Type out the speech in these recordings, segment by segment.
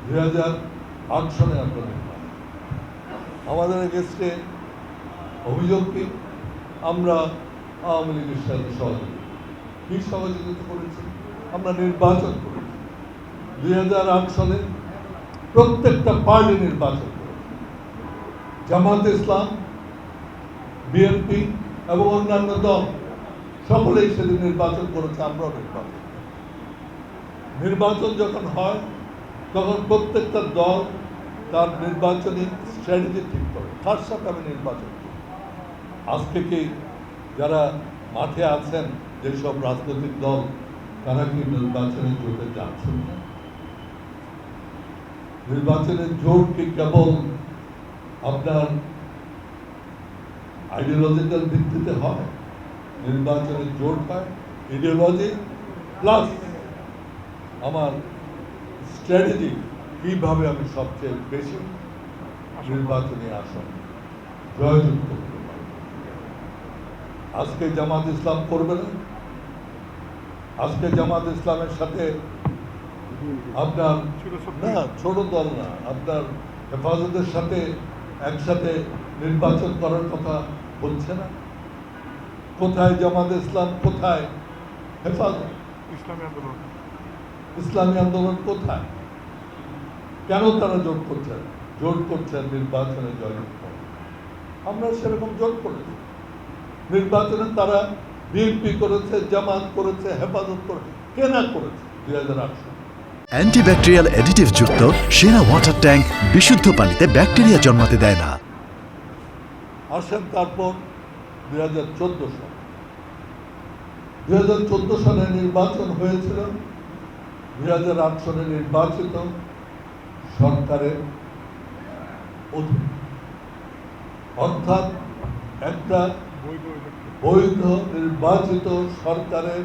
2008 সনে আপনারা আমাদের এগেস্টে অভিযোগ কি আমরা আওয়ামী লীগের সাথে সহযোগিতা করেছি, আমরা নির্বাচন করেছি। 2008 সালে প্রত্যেকটা পার্টি নির্বাচন করেছে, জামাত ইসলাম, বিএনপি এবং অন্যান্য দল সকলেই সেদিন নির্বাচন করেছে, আমরাও নির্বাচন যখন হয় তখন প্রত্যেকটা দল তার নির্বাচনী স্ট্র্যাটেজি ঠিক করে, তার সাথে আমি নির্বাচন করি। আজকে কি যারা মাঠে আছেন যেসব রাজনৈতিক দল, তারা কি নির্বাচনে জোটে যাচ্ছেন না? নির্বাচনের জোট কি কেবল আপনার আইডিওলজিক্যাল ভিত্তিতে হয়? নির্বাচনের জোট হয় ইডিওলজি প্লাস আমার স্ট্র্যাটেজি, কিভাবে আমি সবচেয়ে বেশি নির্বাচনী আসন জয়যুক্ত করতে পারি। আজকে জামাত ইসলাম করবে না, আজকে জামাত ইসলামের সাথে আপনার না ছোট দল না, আপনার হেফাজতের সাথে একসাথে নির্বাচন করার কথা বলছে না। কোথায় জামাত ইসলাম, কোথায় হেফাজত? ইসলামী আন্দোলন কোথায়? কেন তারা জোট করছেন? জোট করছেন নির্বাচনে জয়যুক্ত। আমরা সেরকম জোট করেছি নির্বাচনে, তারা বিএনপি করেছে, জামাত করেছে, হেফাজত করেছে, কেনা করেছে 2008 সালে। অ্যান্টিব্যাকটেরিয়াল অ্যাডিটিভ যুক্ত সেরা ওয়াটার ট্যাঙ্ক বিশুদ্ধ পানিতে ব্যাকটেরিয়া জন্মাতে দেয় না। আসেন তারপর 2014 সাল, 2014 সালে নির্বাচন হয়েছিল 2008 সালে নির্বাচিত সরকারের অধীনে, অর্থাৎ একটা বৈধ নির্বাচিত সরকারের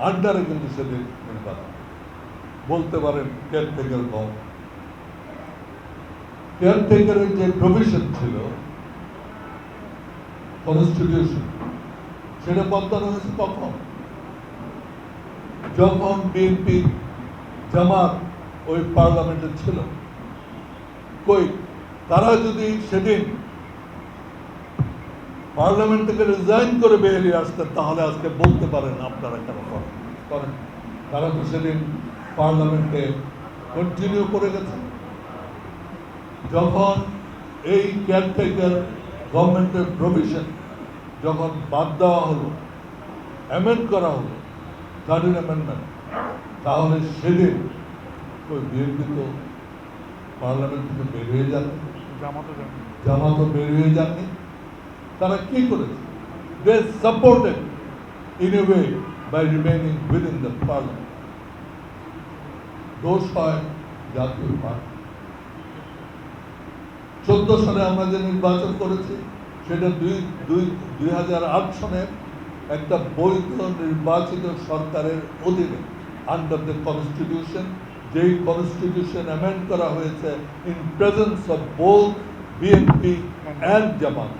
আন্ডারে কিন্তু সেদিন নির্বাচন, বলতে পারেন কেয়ারটেকার গভর্নমেন্ট। কেয়ারটেকারের যে প্রভিশন ছিল কনস্টিটিউশন, সেটা বদলানো হয়েছে কখন? যখন বিএনপি জামাত ওই পার্লামেন্টে ছিল। কই তারা যদি সেদিন পার্লামেন্ট থেকে রিজাইন করে বেরিয়ে আসতেন, তাহলে আজকে বলতে পারেন আপনারা কেন করেন। তারা তো সেদিন পার্লামেন্টে কন্টিনিউ করে গেছে। যখন এই কেয়ারটেকার গভর্নমেন্টের প্রভিশন যখন বাদ দেওয়া হলো, অ্যামেন্ড করা হলো, 13 অ্যামেন্ডমেন্ট, তাহলে সেদিন ওই বিএনপি তো পার্লামেন্ট থেকে বের হয়ে যাননি, জামাতও বের হয়ে যাননি। তারা কি করেছে? They supported in a way by remaining within the parliament. দোষ হয় জাতীয় পার্টি। 14 সালে আমরা যে নির্বাচন করেছি সেটা 2008 সনের একটা বৈধ নির্বাচিত সরকারের অধীনে, আন্ডার দ্য কনস্টিটিউশন, যেই কনস্টিটিউশন অ্যামেন্ড করা হয়েছে in presence of both BNP and Jamaat.